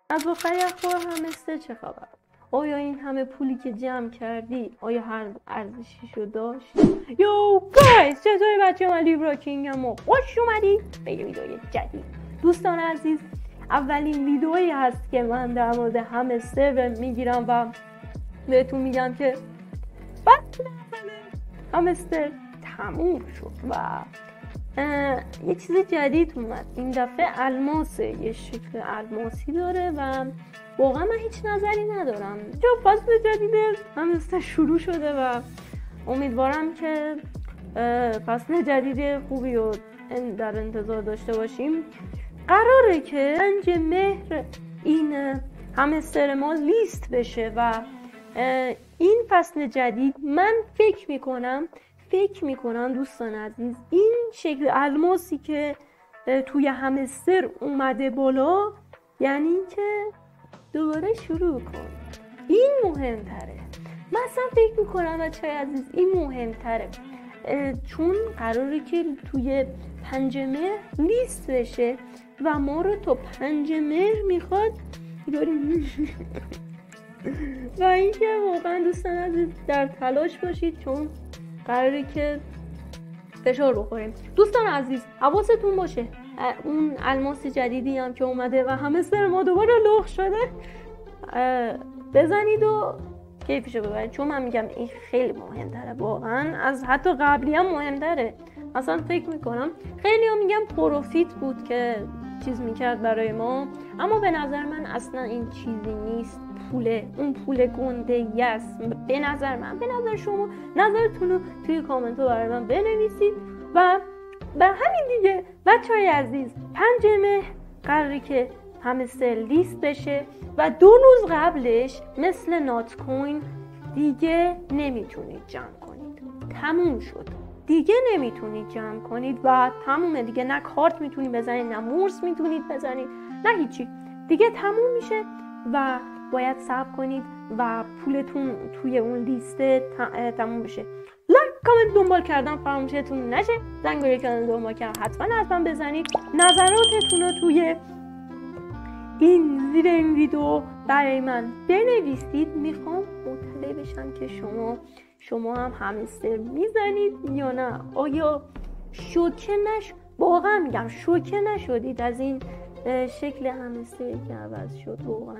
از آخری اخبار همستر چه خبر؟ آیا این همه پولی که جمع کردی آیا هر ارزشیشو داشت؟ یو گایز چطوری بچه؟ من لیبرا کینگ هم خوش اومدی به یه ویدیوی جدید. دوستان عزیز، اولین ویدیویی هست که من در مورد همستر میگیرم و بهتون میگم که بس همستر تموم شد و یه چیز جدید اومد. این دفعه الماسه، یه شکل الماسی داره و واقعا من هیچ نظری ندارم چون فصل جدید همستر شروع شده و امیدوارم که فصل جدید خوبی رو در انتظار داشته باشیم. قراره که 5 مهر این همستر ما لیست بشه و این فصل جدید من فکر میکنم دوستان عزیز این شکل الماسی که توی همستر اومده بالا یعنی که دوباره شروع کن. این مهمتره. من اصلا فکر میکنم بچه‌های عزیز این مهمتره چون قراره که توی 5 مهر لیست بشه و ما رو تا 5 مهر میخواد و اینکه واقعا دوستان عزیز در تلاش باشید چون قراره که فشار بخوریم. دوستان عزیز حواستون باشه اون الماس جدیدی هم که اومده و همستر ما دوباره لخ شده بزنید و کیفشو ببرید چون من میگم این خیلی مهمتره، واقعا از حتی قبلی هم مهمتره. اصلا فکر میکنم خیلی ها میگم پروفیت بود که چیز میکرد برای ما، اما به نظر من اصلا این چیزی نیست. اون پول گنده است به نظر من. به نظر شما نظرتون رو توی کامنت ها برای من بنویسید و به همین دیگه بچه‌های عزیز 5 مهر قراره که همستر لیست بشه و 2 روز قبلش مثل نات کوین دیگه نمیتونید جمع کنید. تموم شد. دیگه نمیتونید جمع کنید و تمومه دیگه. نه کارت میتونید بزنید، نه مورس میتونید بزنید، نه هیچی. دیگه تموم میشه و باید صبر کنید و پولتون توی اون لیست تموم بشه. لایک، کامنت، دنبال کردن فراموشتون نشه. زنگوله کانال دنبال کردن حتما بزنید. نظراتتون رو توی زیر این ویدیو برای من بنویسید. میخوام مطلع بشم که شما هم همستر میزنید یا نه. آیا واقعا میگم شوکه نشدید از این شکل همستری که عوض شد؟ واقعا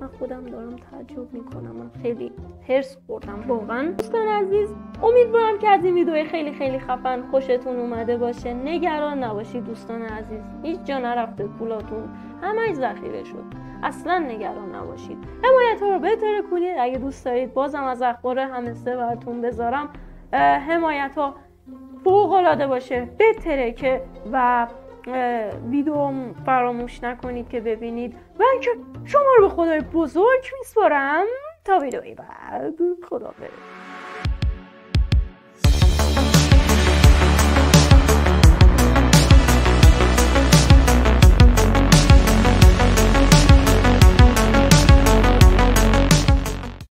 من خودم دارم تعجب میکنم. من خیلی هرس خوردم واقعا. دوستان عزیز امیدوارم که از این ویدیو خیلی خیلی خفن خوشتون اومده باشه. نگران نباشید دوستان عزیز، هیچ جا نرفته پولاتون، همه ذخیره شد. اصلا نگران نباشید. حمایت ها رو بهتر کنید. اگه دوست دارید بازم از اخبار همستر براتون بذارم حمایت ها فوق العاده باشه بهتره که و ویدیو فراموش نکنید که ببینید و اینکه شما رو به خدای بزرگ میسپارم تا ویدیوی بعد. خداحافظ.